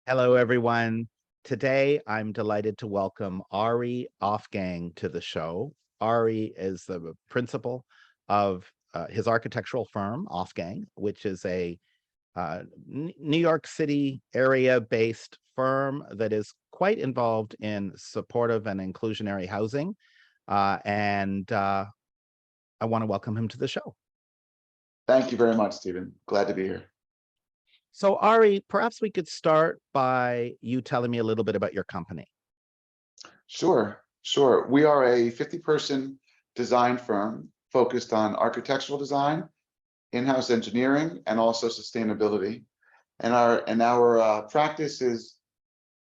Hello, everyone. Today, I'm delighted to welcome Ari Offgang to the show. Ari is the principal of his architectural firm, Offgang, which is a New York City area-based firm that is quite involved in supportive and inclusionary housing. And I want to welcome him to the show. Thank you very much, Stephen. Glad to be here. So, Ari, perhaps we could start by you telling me a little bit about your company. Sure. We are a 50-person design firm focused on architectural design, in-house engineering, and also sustainability. And our practice is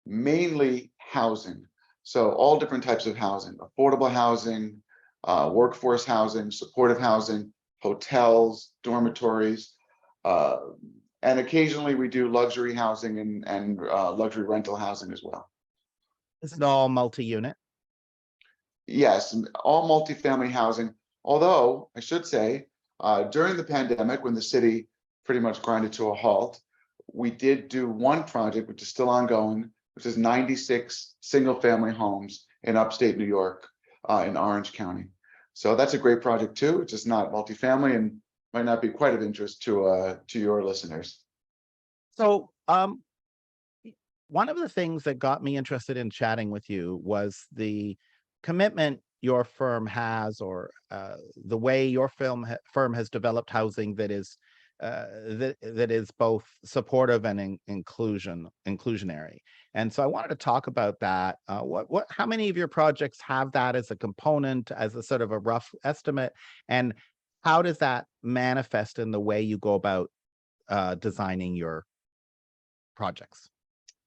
mainly housing. So all different types of housing: affordable housing, workforce housing, supportive housing, hotels, dormitories, and occasionally we do luxury housing and luxury rental housing as well. Is it all multi-unit? Yes, all multifamily housing. Although I should say, during the pandemic, when the city pretty much grinded to a halt, we did do one project, which is still ongoing, which is 96 single-family homes in upstate New York, in Orange County. So that's a great project too. It's just not multifamily and might not be quite of interest to your listeners. So, one of the things that got me interested in chatting with you was the commitment your firm has, or the way your firm has developed housing that is that is both supportive and inclusionary. And so I wanted to talk about that. How many of your projects have that as a component, as a sort of a rough estimate, and how does that manifest in the way you go about designing your projects?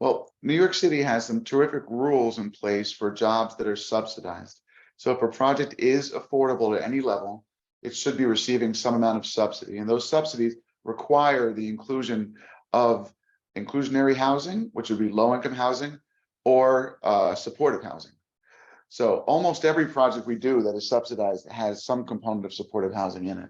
Well, New York City has some terrific rules in place for jobs that are subsidized. So if a project is affordable at any level, it should be receiving some amount of subsidy. And those subsidies require the inclusion of inclusionary housing, which would be low-income housing, or supportive housing. So almost every project we do that is subsidized has some component of supportive housing in it.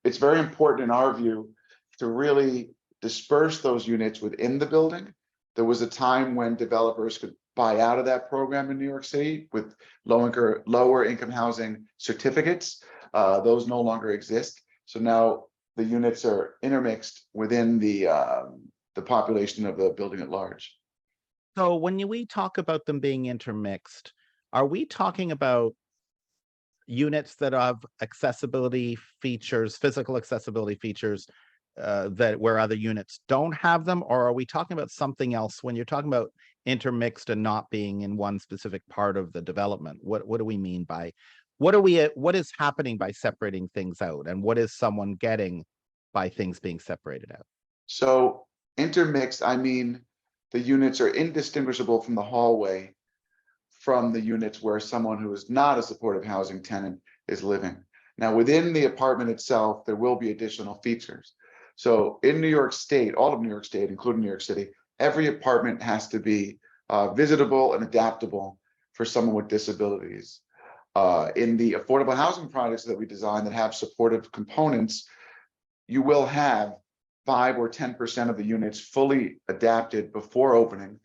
It's very important in our view to really disperse those units within the building. There was a time when developers could buy out of that program in New York City with lower income housing certificates. Those no longer exist. So now the units are intermixed within the population of the building at large. So when we talk about them being intermixed, are we talking about units that have accessibility features, physical accessibility features, that where other units don't have them? Or are we talking about something else when you're talking about intermixed and not being in one specific part of the development? What do we mean by what is happening by separating things out, and what is someone getting by things being separated out? So intermixed, I mean the units are indistinguishable from the hallway from the units where someone who is not a supportive housing tenant is living. Now, within the apartment itself, there will be additional features. So in New York State, all of New York State, including New York City, every apartment has to be visitable and adaptable for someone with disabilities. In the affordable housing projects that we design that have supportive components, you will have 5 or 10% of the units fully adapted before opening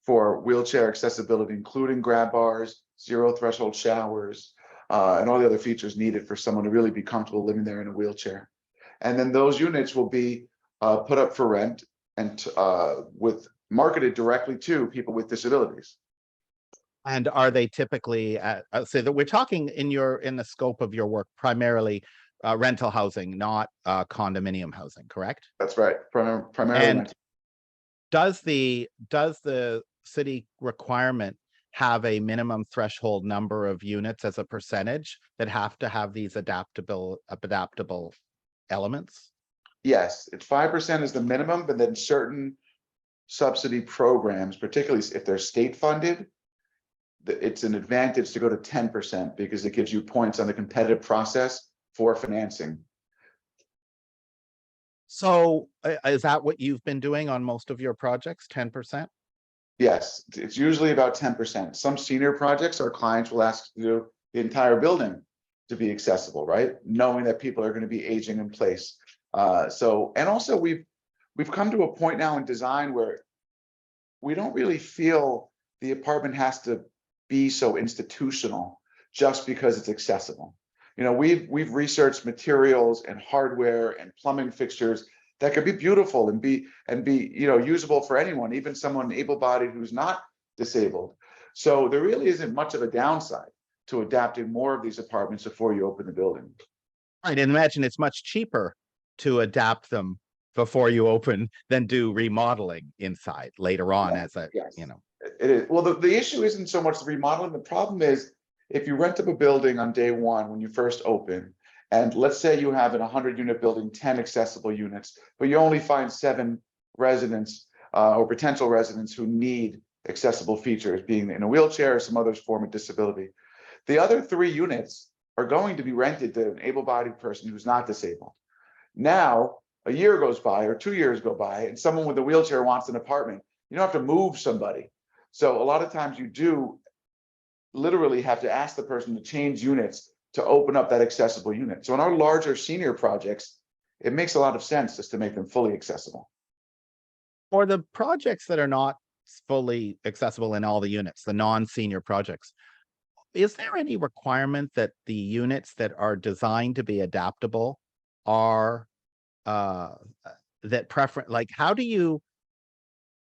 for wheelchair accessibility, including grab bars, zero threshold showers, and all the other features needed for someone to really be comfortable living there in a wheelchair. And then those units will be put up for rent and marketed directly to people with disabilities. And are they typically say that we're talking in the scope of your work primarily rental housing, not condominium housing, correct? That's right, primarily And rental. does the city requirement have a minimum threshold number of units as a percentage that have to have these adaptable elements? Yes, it's 5% is the minimum, but then certain subsidy programs, particularly if they're state funded, it's an advantage to go to 10% because it gives you points on the competitive process for financing. So is that what you've been doing on most of your projects, 10%? Yes, it's usually about 10%. Some senior projects, our clients will ask to do the entire building to be accessible, right? Knowing that people are going to be aging in place. And also we've come to a point now in design where we don't really feel the apartment has to be so institutional just because it's accessible. You know, we've researched materials and hardware and plumbing fixtures that could be beautiful and be you know, usable for anyone, even someone able-bodied who's not disabled. So there really isn't much of a downside to adapting more of these apartments before you open the building. I'd imagine it's much cheaper to adapt them before you open than do remodeling inside later on as a, Yes. you know. It is. Well, the issue isn't so much the remodeling. The problem is if you rent up a building on day one when you first open, and let's say you have an 100-unit building, 10 accessible units, but you only find 7 residents or potential residents who need accessible features, being in a wheelchair or some other form of disability. The other 3 units are going to be rented to an able-bodied person who's not disabled. Now, a year goes by or 2 years go by, and someone with a wheelchair wants an apartment. You don't have to move somebody. So a lot of times you do literally have to ask the person to change units to open up that accessible unit. So in our larger senior projects, it makes a lot of sense just to make them fully accessible. For the projects that are not fully accessible in all the units, the non-senior projects, is there any requirement that the units that are designed to be adaptable are that like how do you,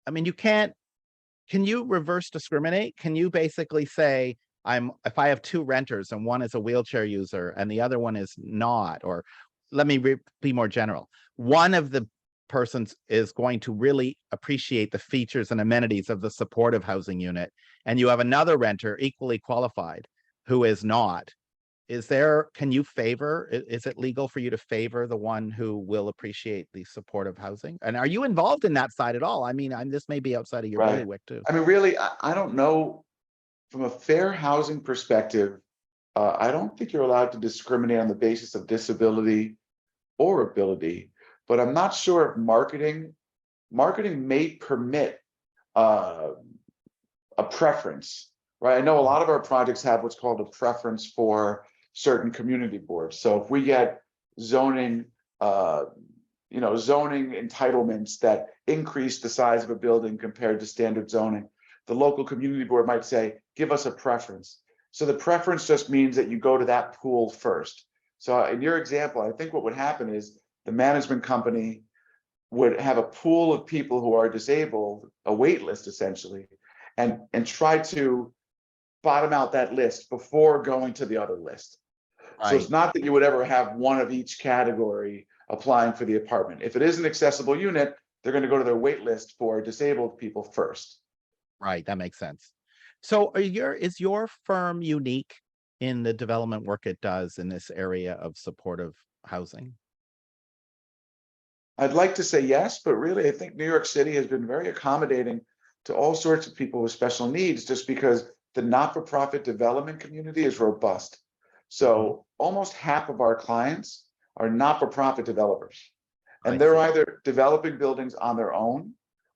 I mean, can you reverse discriminate? Can you basically say, if I have 2 renters and one is a wheelchair user and the other one is not, or let me be more general, one of the persons is going to really appreciate the features and amenities of the supportive housing unit, and you have another renter equally qualified who is not. Can you favor, is it legal for you to favor the one who will appreciate the supportive housing? And are you involved in that side at all? I mean, this may be outside of your Right. bailiwick too. I mean, really, I don't know. From a fair housing perspective, I don't think you're allowed to discriminate on the basis of disability or ability, but I'm not sure if marketing may permit a preference, right? I know a lot of our projects have what's called a preference for certain community boards. So if we get zoning, you know, zoning entitlements that increase the size of a building compared to standard zoning, the local community board might say, give us a preference. So the preference just means that you go to that pool first. So in your example, I think what would happen is the management company would have a pool of people who are disabled, a wait list essentially, and try to bottom out that list before going to the other list. So Right, it's not that you would ever have one of each category applying for the apartment. If it is an accessible unit, they're going to go to their wait list for disabled people first. right, that makes sense. So is your firm unique in the development work it does in this area of supportive housing? I'd like to say yes, but really I think New York City has been very accommodating to all sorts of people with special needs just because the not-for-profit development community is robust. So almost half of our clients are not-for-profit developers. I And they're see. either developing buildings on their own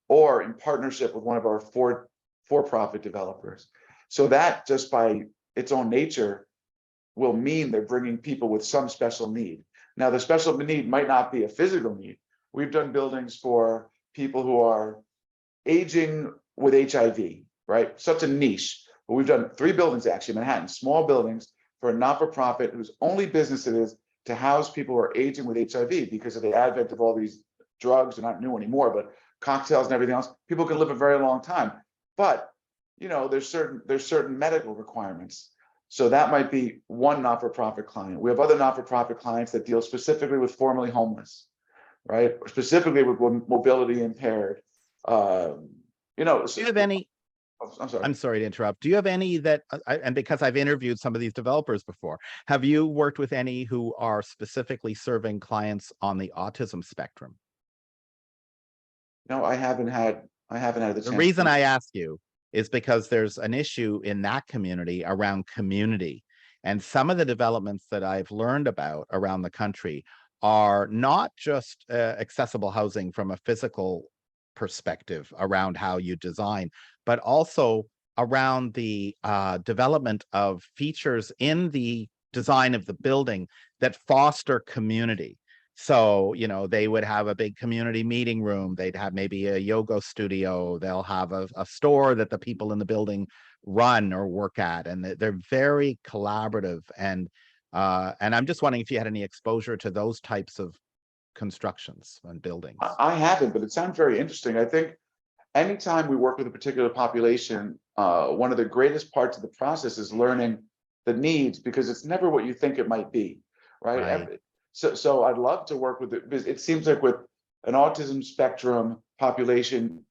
or in partnership with one of our for-profit developers. So that just by its own nature will mean they're bringing people with some special need. Now, the special need might not be a physical need. We've done buildings for people who are aging with HIV, right? Such a niche. But we've done 3 buildings actually in Manhattan, small buildings for a not-for-profit whose only business it is to house people who are aging with HIV because of the advent of all these drugs. They're not new anymore, but cocktails and everything else. People can live a very long time. But you know, there's certain medical requirements. So that might be one not-for-profit client. We have other not-for-profit clients that deal specifically with formerly homeless, right? Specifically with mobility impaired. You know, Do you have any, I'm sorry. I'm sorry to interrupt. Do you have any that, and because I've interviewed some of these developers before, have you worked with any who are specifically serving clients on the autism spectrum? No, I haven't had the The chance reason to. I ask you is because there's an issue in that community around community. And some of the developments that I've learned about around the country are not just accessible housing from a physical perspective around how you design, but also around the development of features in the design of the building that foster community. So, they would have a big community meeting room. They'd have maybe a yoga studio. They'll have a store that the people in the building run or work at. And they're very collaborative. And I'm just wondering if you had any exposure to those types of constructions and buildings. I haven't, but it sounds very interesting. I think anytime we work with a particular population, one of the greatest parts of the process is learning the needs, because it's never what you think it might be, right? Right. So I'd love to work with it, because it seems like with an autism spectrum population,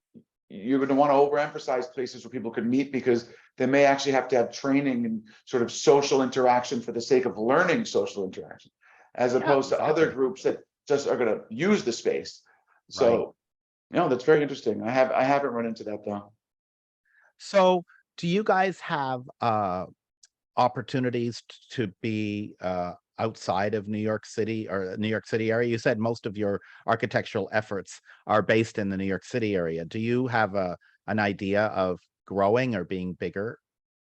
you're going to want to overemphasize places where people can meet, because they may actually have to have training and sort of social interaction for the sake of learning social interaction, as Yeah, opposed to other exactly. groups that just are going to use the space. Right. So, that's very interesting. I haven't run into that though. So do you guys have opportunities to be outside of New York City or New York City area? You said most of your architectural efforts are based in the New York City area. Do you have an idea of growing or being bigger?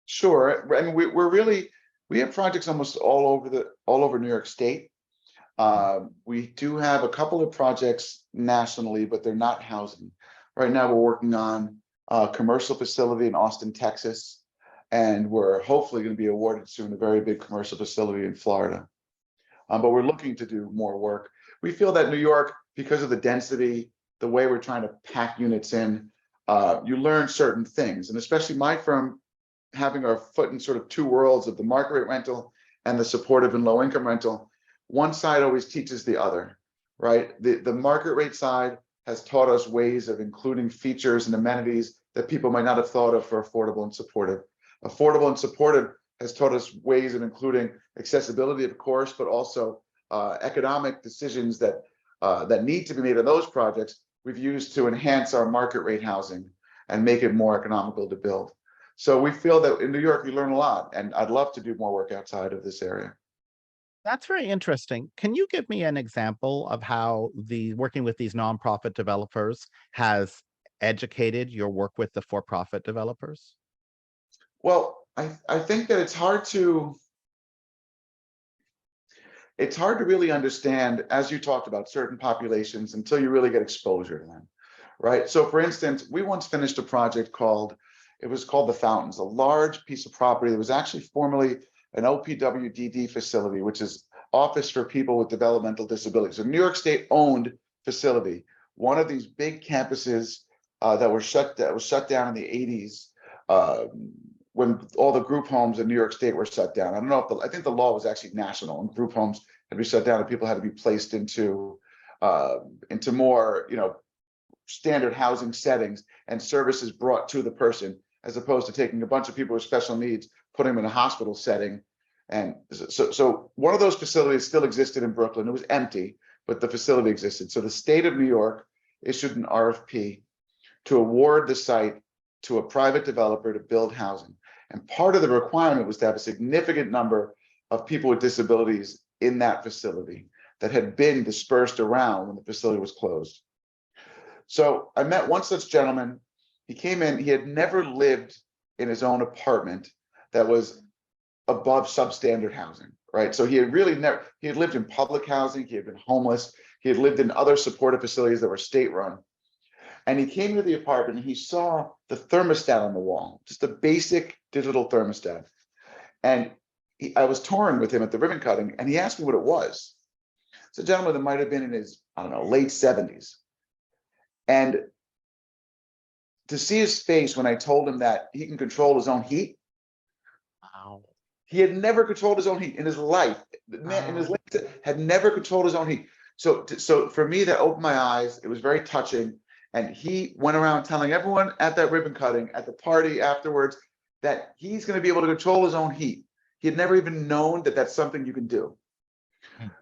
Sure. I mean, we have projects almost all over New York State. We do have a couple of projects nationally, but they're not housing. Right now, we're working on a commercial facility in Austin, Texas, and we're hopefully going to be awarded soon a very big commercial facility in Florida. But we're looking to do more work. We feel that New York, because of the density, the way we're trying to pack units in, you learn certain things, and especially my firm having our foot in sort of two worlds of the market rate rental and the supportive and low income rental. One side always teaches the other, right? The market rate side has taught us ways of including features and amenities that people might not have thought of for affordable and supportive. Affordable and supportive has taught us ways of including accessibility, of course, but also economic decisions that need to be made on those projects we've used to enhance our market rate housing and make it more economical to build. So we feel that in New York, you learn a lot, and I'd love to do more work outside of this area. That's very interesting. Can you give me an example of how working with these nonprofit developers has educated your work with the for-profit developers? Well, I think that it's hard to really understand, as you talked about, certain populations until you really get exposure to them, right? So for instance, we once finished a project called The Fountains, a large piece of property that was actually formerly an OPWDD facility, which is Office for People with Developmental Disabilities, a New York State owned facility, one of these big campuses that was shut down in the 80s, when all the group homes in New York State were shut down. I don't know if I think the law was actually national, and group homes had to be shut down, and people had to be placed into more, standard housing settings and services brought to the person, as opposed to taking a bunch of people with special needs, putting them in a hospital setting. And so one of those facilities still existed in Brooklyn. It was empty, but the facility existed. So the state of New York issued an RFP to award the site to a private developer to build housing. And part of the requirement was to have a significant number of people with disabilities in that facility that had been dispersed around when the facility was closed. So I met one such gentleman. He came in, he had never lived in his own apartment that was above substandard housing, right? So he had lived in public housing, he had been homeless, he had lived in other supportive facilities that were state run. And he came to the apartment and he saw the thermostat on the wall, just a basic digital thermostat. And I was touring with him at the ribbon cutting, and he asked me what it was. It's a gentleman that might have been in his, I don't know, late 70s. And to see his face when I told him that he can control his own heat, Wow. he had never controlled his own heat in his life. The man in his Wow. life had never controlled his own heat. So for me, that opened my eyes. It was very touching. And he went around telling everyone at that ribbon cutting, at the party afterwards, that he's going to be able to control his own heat. He had never even known that that's something you can do.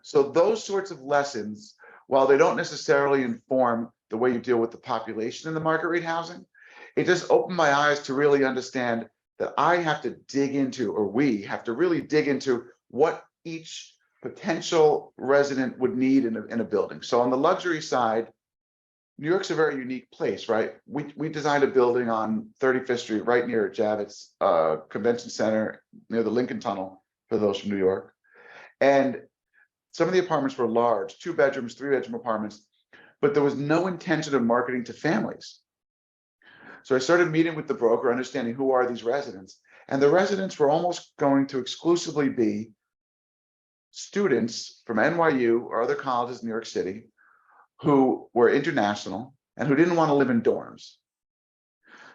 So those sorts of lessons, while they don't necessarily inform the way you deal with the population in the market rate housing, it just opened my eyes to really understand that I have to dig into, or we have to really dig into, what each potential resident would need in a building. So on the luxury side, New York's a very unique place, right? We designed a building on 35th Street, right near Javits Convention Center, near the Lincoln Tunnel, for those from New York. And some of the apartments were large, 2 bedrooms, 3-bedroom apartments, but there was no intention of marketing to families. So I started meeting with the broker, understanding who are these residents, and the residents were almost going to exclusively be students from NYU or other colleges in New York City who were international and who didn't want to live in dorms.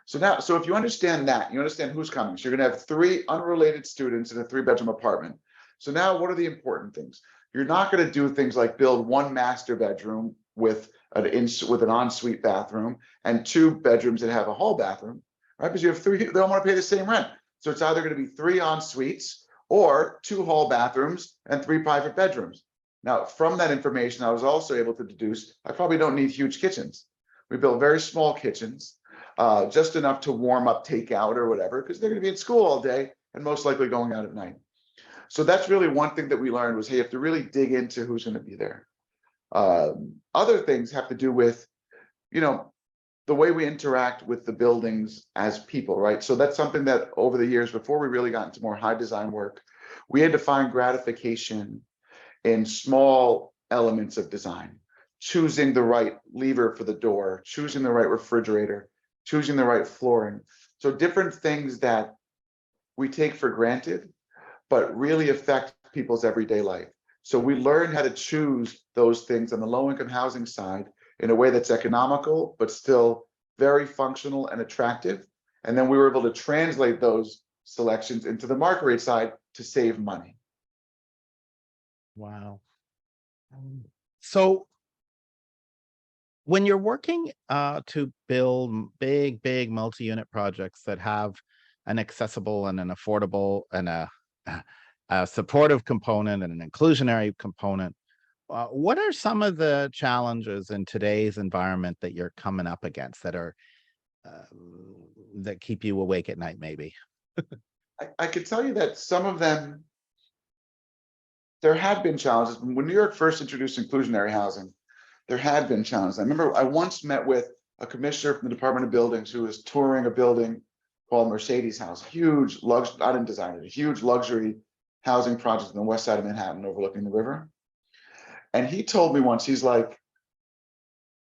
So now, so if you understand that, you understand who's coming. So you're going to have 3 unrelated students in a 3-bedroom apartment. So now what are the important things? You're not going to do things like build 1 master bedroom with an ensuite bathroom and 2 bedrooms that have a hall bathroom, right? Because you have 3, they don't want to pay the same rent. So it's either going to be 3 en-suites or 2 hall bathrooms and 3 private bedrooms. Now, from that information, I was also able to deduce I probably don't need huge kitchens. We built very small kitchens, just enough to warm up takeout or whatever, because they're going to be in school all day and most likely going out at night. So that's really one thing that we learned was, hey, you have to really dig into who's going to be there. Other things have to do with, you know, the way we interact with the buildings as people, right? So that's something that over the years, before we really got into more high design work, we had to find gratification in small elements of design, choosing the right lever for the door, choosing the right refrigerator, choosing the right flooring. So different things that we take for granted, but really affect people's everyday life. So we learned how to choose those things on the low-income housing side in a way that's economical, but still very functional and attractive. And then we were able to translate those selections into the market rate side to save money. Wow. So when you're working to build big multi-unit projects that have an accessible and an affordable and a supportive component and an inclusionary component, what are some of the challenges in today's environment that you're coming up against that are that keep you awake at night, maybe? I could tell you that some of them, there have been challenges. When New York first introduced inclusionary housing, there had been challenges. I remember I once met with a commissioner from the Department of Buildings who was touring a building called Mercedes House, huge luxury, I didn't design it, a huge luxury housing project on the west side of Manhattan overlooking the river. And he told me once, he's like,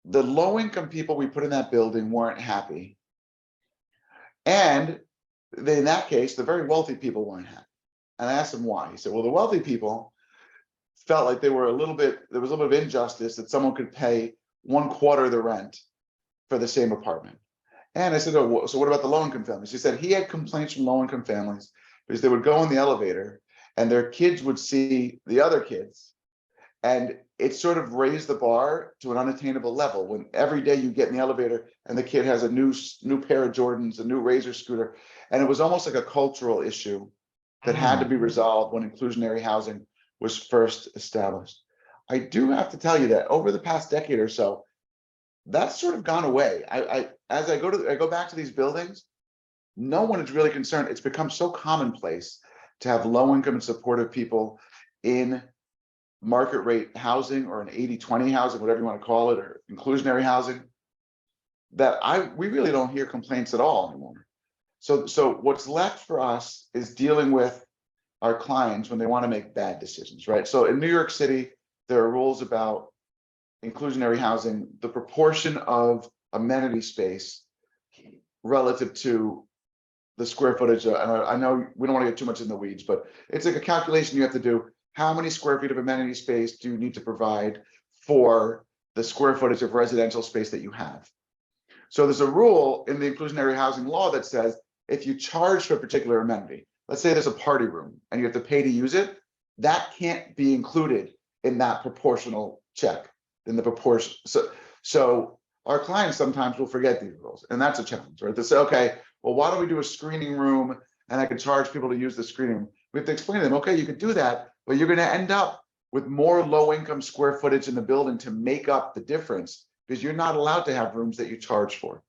the low income people we put in that building weren't happy. And in that case, the very wealthy people weren't happy. And I asked him why. He said, well, the wealthy people felt like they were there was a little bit of injustice that someone could pay 1/4 the rent for the same apartment. And I said, oh, so what about the low income families? He said he had complaints from low income families because they would go in the elevator and their kids would see the other kids. And it sort of raised the bar to an unattainable level when every day you get in the elevator and the kid has a new pair of Jordans, a new Razor scooter. And it was almost like a cultural issue that had to be resolved when inclusionary housing was first established. I do have to tell you that over the past decade or so, that's sort of gone away. As I go back to these buildings, no one is really concerned. It's become so commonplace to have low income and supportive people in market rate housing or an 80-20 housing, whatever you want to call it, or inclusionary housing, that we really don't hear complaints at all anymore. So what's left for us is dealing with our clients when they want to make bad decisions, right? So in New York City, there are rules about inclusionary housing, the proportion of amenity space relative to the square footage. And I know we don't want to get too much in the weeds, but it's like a calculation you have to do. How many square feet of amenity space do you need to provide for the square footage of residential space that you have? So there's a rule in the inclusionary housing law that says if you charge for a particular amenity, let's say there's a party room and you have to pay to use it, that can't be included in that proportional check, in the proportion. So our clients sometimes will forget these rules, and that's a challenge, right? They say, okay, well, why don't we do a screening room and I can charge people to use the screening room? We have to explain to them, okay, you could do that, but you're going to end up with more low income square footage in the building to make up the difference because you're not allowed to have rooms that you charge for.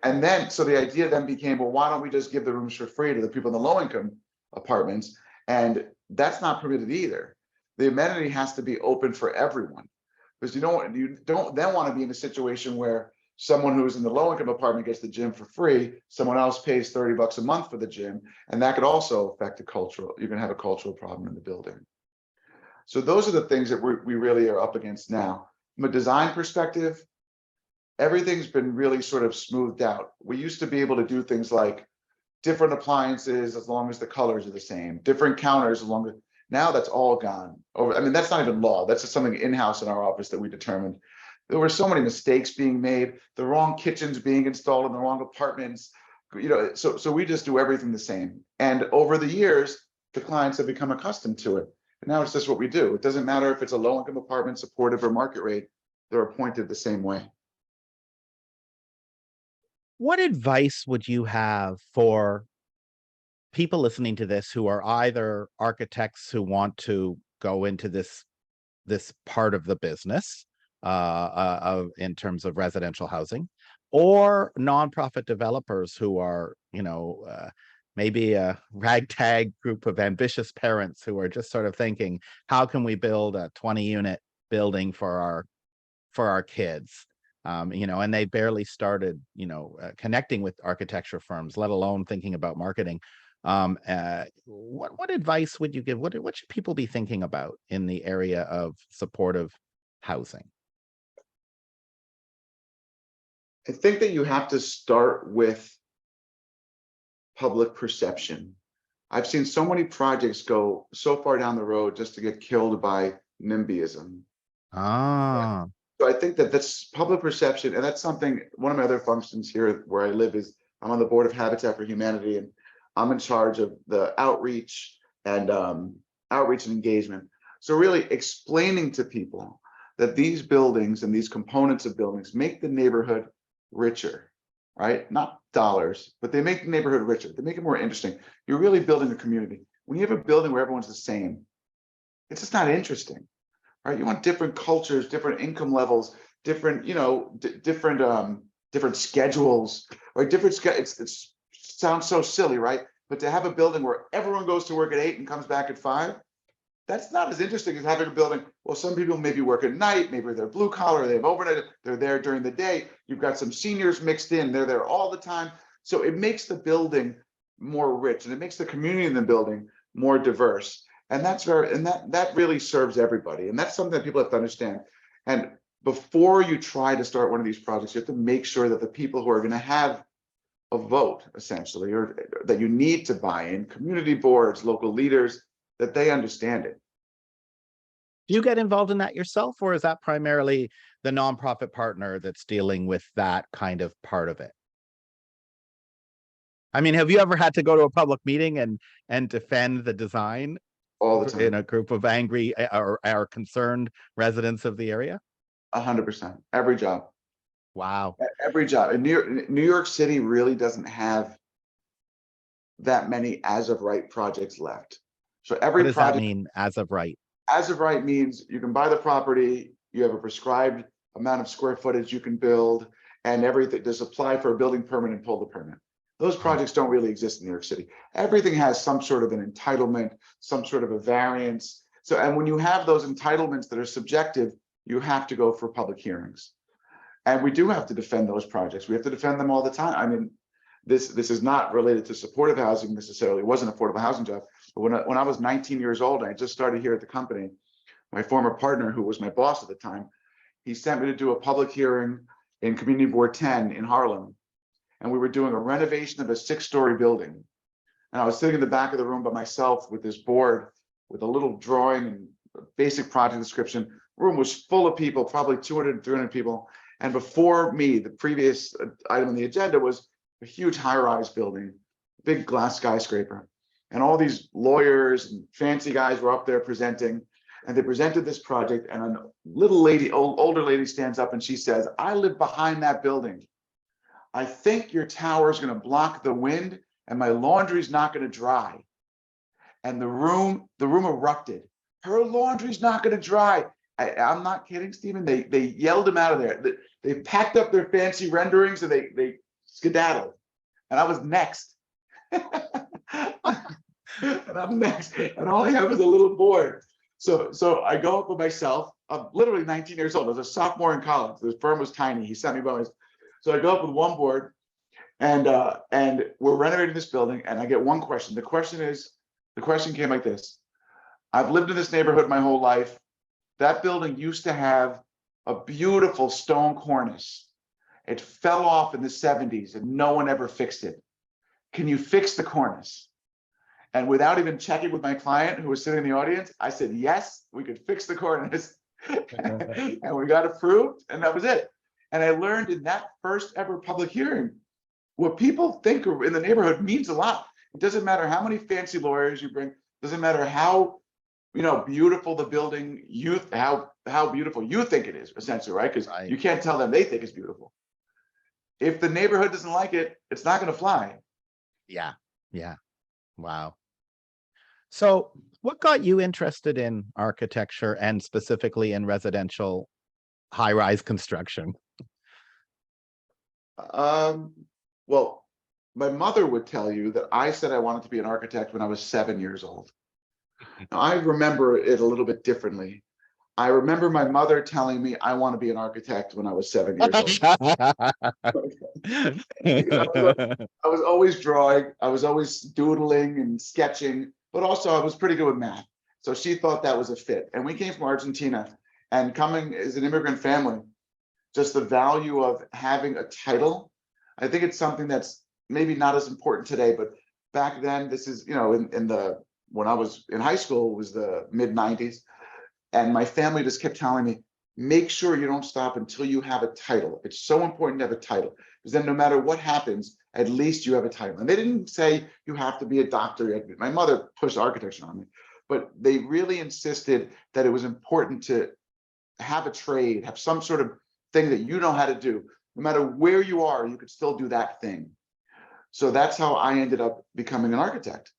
And then, so the idea then became, well, why don't we just give the rooms for free to the people in the low income apartments? And that's not permitted either. The amenity has to be open for everyone because you don't then want to be in a situation where someone who's in the low income apartment gets the gym for free, someone else pays $30 a month for the gym, and that could also affect the cultural. You can have a cultural problem in the building. So those are the things that we really are up against now. From a design perspective, everything's been really sort of smoothed out. We used to be able to do things like different appliances as long as the colors are the same, different counters as long as, now that's all gone over. I mean, that's not even law. That's just something in-house in our office that we determined. There were so many mistakes being made, the wrong kitchens being installed in the wrong apartments, you know, so we just do everything the same. And over the years, the clients have become accustomed to it. And now it's just what we do. It doesn't matter if it's a low-income apartment, supportive or market rate, they're appointed the same way. What advice would you have for people listening to this who are either architects who want to go into this part of the business in terms of residential housing, or nonprofit developers who are, maybe a ragtag group of ambitious parents who are just sort of thinking, how can we build a 20-unit building for our kids? And they barely started, connecting with architecture firms, let alone thinking about marketing. What advice would you give? What should people be thinking about in the area of supportive housing? I think that you have to start with public perception. I've seen so many projects go so far down the road just to get killed by NIMBYism. Ah, So I think that that's public perception, and that's something, one of my other functions here where I live is I'm on the board of Habitat for Humanity, and I'm in charge of the outreach and engagement. So really explaining to people that these buildings and these components of buildings make the neighborhood richer, right? Not dollars, but they make the neighborhood richer. They make it more interesting. You're really building a community. When you have a building where everyone's the same, it's just not interesting, right? You want different cultures, different income levels, different, different schedules, right? It sounds so silly, right? But to have a building where everyone goes to work at 8 and comes back at 5, that's not as interesting as having a building. Well, some people maybe work at night, maybe they're blue collar, they have overnight, they're there during the day. You've got some seniors mixed in, they're there all the time. So it makes the building more rich, and it makes the community in the building more diverse. And that really serves everybody. And that's something that people have to understand. And before you try to start one of these projects, you have to make sure that the people who are going to have a vote, essentially, or that you need to buy in, community boards, local leaders, that they understand it. do you get involved in that yourself, or is that primarily the nonprofit partner that's dealing with that kind of part of it? I mean, have you ever had to go to a public meeting and defend the design All the in time, a group of angry or concerned residents of the area? 100%, every job, Wow. every job. And New York City really doesn't have that many as of right projects left. So What every does that project mean as of right? as of right means you can buy the property, you have a prescribed amount of square footage you can build, and everything, just apply for a building permit and pull the permit. Those projects don't really exist in New York City. Everything has some sort of an entitlement, some sort of a variance. So, and when you have those entitlements that are subjective, you have to go for public hearings. And we do have to defend those projects. We have to defend them all the time. I mean, this is not related to supportive housing necessarily. It wasn't an affordable housing job. But when I was 19 years old, and I just started here at the company, my former partner, who was my boss at the time, he sent me to do a public hearing in Community Board 10 in Harlem. And we were doing a renovation of a 6-story building. And I was sitting in the back of the room by myself with this board with a little drawing and basic project description. The room was full of people, probably 200, 300 people. And before me, the previous item on the agenda was a huge high-rise building, big glass skyscraper. And all these lawyers and fancy guys were up there presenting. And they presented this project, and a little lady, older lady, stands up and she says, "I live behind that building. I think your tower is going to block the wind and my laundry's not going to dry." And the room erupted. Her laundry's not going to dry. I'm not kidding, Stephen. They yelled him out of there. They packed up their fancy renderings and they skedaddled. And I was next. And I'm next. And all I have is a little board. So I go up with myself. I'm literally 19 years old. I was a sophomore in college. The firm was tiny. He sent me by myself. So I go up with one board, and we're renovating this building, and I get one question. The question came like this: I've lived in this neighborhood my whole life. That building used to have a beautiful stone cornice. It fell off in the 70s and no one ever fixed it. Can you fix the cornice? And without even checking with my client who was sitting in the audience, I said, yes, we could fix the cornice. And we got approved, and that was it. And I learned in that first ever public hearing, what people think in the neighborhood means a lot. It doesn't matter how many fancy lawyers you bring, doesn't matter how beautiful the building, how beautiful you think it is, essentially, right? Because Right. you can't tell them they think it's beautiful. If the neighborhood doesn't like it, it's not going to fly. Yeah. Yeah. Wow. So what got you interested in architecture and specifically in residential high-rise construction? Well, my mother would tell you that I said I wanted to be an architect when I was 7 years old. Now, I remember it a little bit differently. I remember my mother telling me I want to be an architect when I was 7 years old. I was always drawing, I was always doodling and sketching, but also I was pretty good with math. So she thought that was a fit. And we came from Argentina, and coming as an immigrant family, just the value of having a title, I think it's something that's maybe not as important today, but back then, this is, when I was in high school, it was the mid-90s. And my family just kept telling me, make sure you don't stop until you have a title. It's so important to have a title, because then no matter what happens, at least you have a title. And they didn't say you have to be a doctor. My mother pushed architecture on me, but they really insisted that it was important to have a trade, have some sort of thing that you know how to do. No matter where you are, you could still do that thing. So that's how I ended up becoming an architect.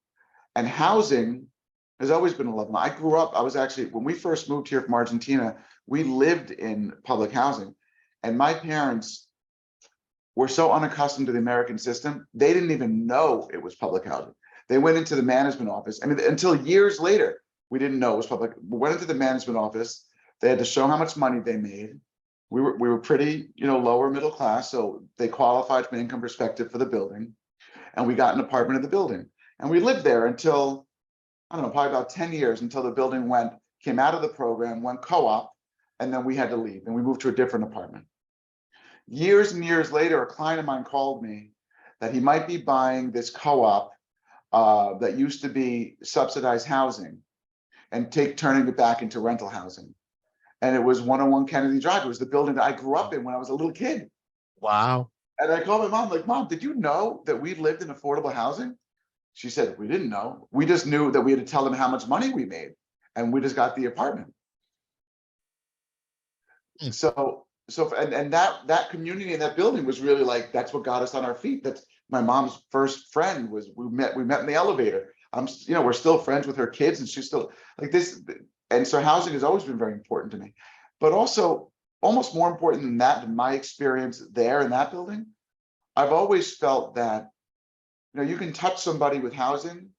And housing has always been a love of mine. I grew up, I was actually, when we first moved here from Argentina, we lived in public housing. And my parents were so unaccustomed to the American system, they didn't even know it was public housing. They went into the management office. I mean, until years later, we didn't know it was public. We went into the management office. They had to show how much money they made. We were pretty, lower middle class. So they qualified from an income perspective for the building. And we got an apartment in the building. And we lived there until, I don't know, probably about 10 years, until the building came out of the program, went co-op, and then we had to leave and we moved to a different apartment. Years and years later, a client of mine called me that he might be buying this co-op that used to be subsidized housing and turning it back into rental housing. And it was 101 Kennedy Drive. It was the building that I grew up in when I was a little kid. Wow. And I called my mom, like, Mom, did you know that we lived in affordable housing? She said, we didn't know. We just knew that we had to tell them how much money we made. And we just got the apartment. Mm. And that community in that building was really like, that's what got us on our feet. That's my mom's first friend. We met in the elevator. We're still friends with her kids, and she's still like this. And so housing has always been very important to me, but also almost more important than that, in my experience there in that building, I've always felt that, you can touch somebody with housing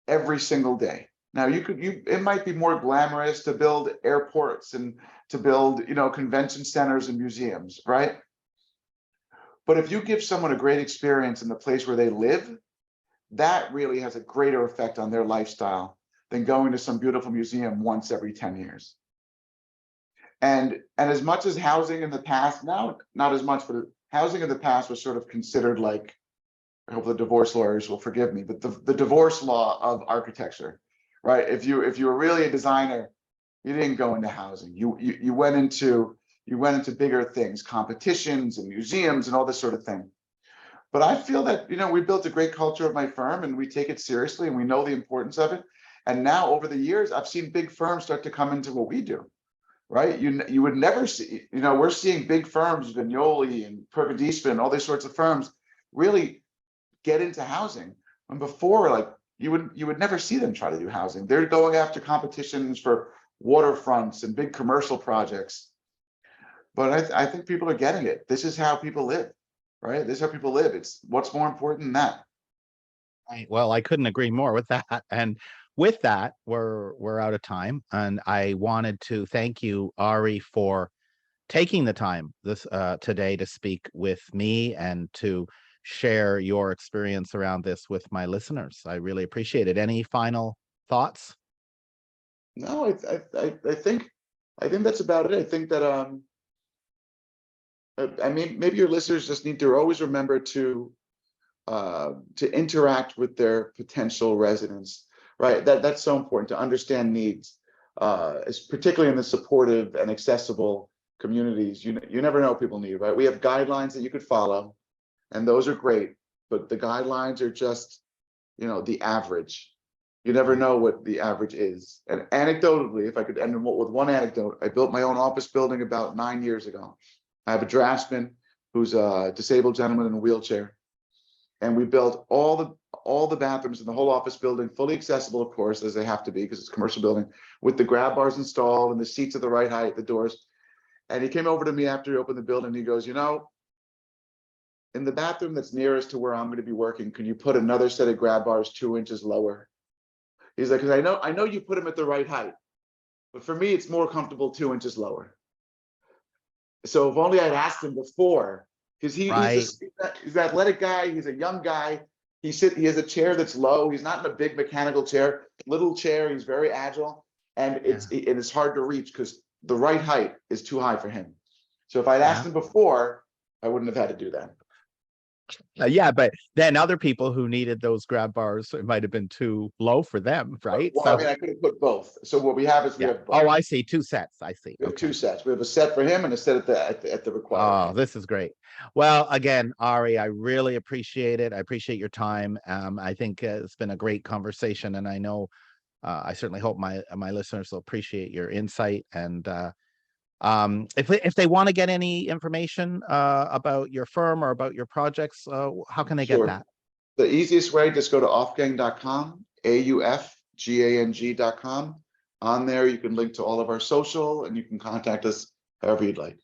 every single day. Now it might be more glamorous to build airports and to build, convention centers and museums, right? But if you give someone a great experience in the place where they live, that really has a greater effect on their lifestyle than going to some beautiful museum once every 10 years. And as much as housing in the past, now not as much, but housing in the past was sort of considered like, I hope the divorce lawyers will forgive me, but the divorce law of architecture, right? If you were really a designer, you didn't go into housing. You went into bigger things, competitions and museums and all this sort of thing. But I feel that, we built a great culture of my firm, and we take it seriously, and we know the importance of it. And now over the years, I've seen big firms start to come into what we do, right? You would never see, we're seeing big firms, Vignoli and Perkins Eastman, all these sorts of firms really get into housing. And before, like, you would never see them try to do housing. They're going after competitions for waterfronts and big commercial projects. But I think people are getting it. This is how people live, right? This is how people live. It's what's more important than that. Right. Well, I couldn't agree more with that. And with that, we're out of time. And I wanted to thank you, Ari, for taking the time today to speak with me and to share your experience around this with my listeners. I really appreciate it. Any final thoughts? No, I think that's about it. I think that, I mean, maybe your listeners just need to always remember to interact with their potential residents, right? That's so important to understand needs, particularly in the supportive and accessible communities. You never know what people need, right? We have guidelines that you could follow, and those are great, but the guidelines are just, the average. You never know what the average is. And anecdotally, if I could end with one anecdote, I built my own office building about 9 years ago. I have a draftsman who's a disabled gentleman in a wheelchair. And we built all the bathrooms in the whole office building, fully accessible, of course, as they have to be because it's a commercial building, with the grab bars installed and the seats at the right height, the doors. And he came over to me after he opened the building and he goes, in the bathroom that's nearest to where I'm going to be working, can you put another set of grab bars 2 inches lower? He's like, because I know you put them at the right height, but for me, it's more comfortable 2 inches lower. So if only I'd asked him before, because he's an athletic guy, he's a young guy. He has a chair that's low. He's not in a big mechanical chair, little chair. He's very agile, and it's hard to reach because the right height is too high for him. So if I'd asked him before, I wouldn't have had to do that. Yeah, but then other people who needed those grab bars, it might have been too low for them, right? Well, I mean, I could have put both. So what we have is we have both. Oh, I see. 2 sets. I see. We have 2 sets. We have a set for him and a set at the required. Oh, this is great. Well, again, Ari, I really appreciate it. I appreciate your time. I think it's been a great conversation, and I know I certainly hope my listeners will appreciate your insight. And if they want to get any information about your firm or about your projects, how can they get that? The easiest way, just go to aufgang.com, AUFGANG.com. On there, you can link to all of our social, and you can contact us however you'd like.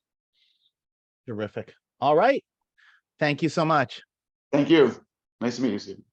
Terrific. All right. Thank you so much. Thank you. Nice to meet you, Steve.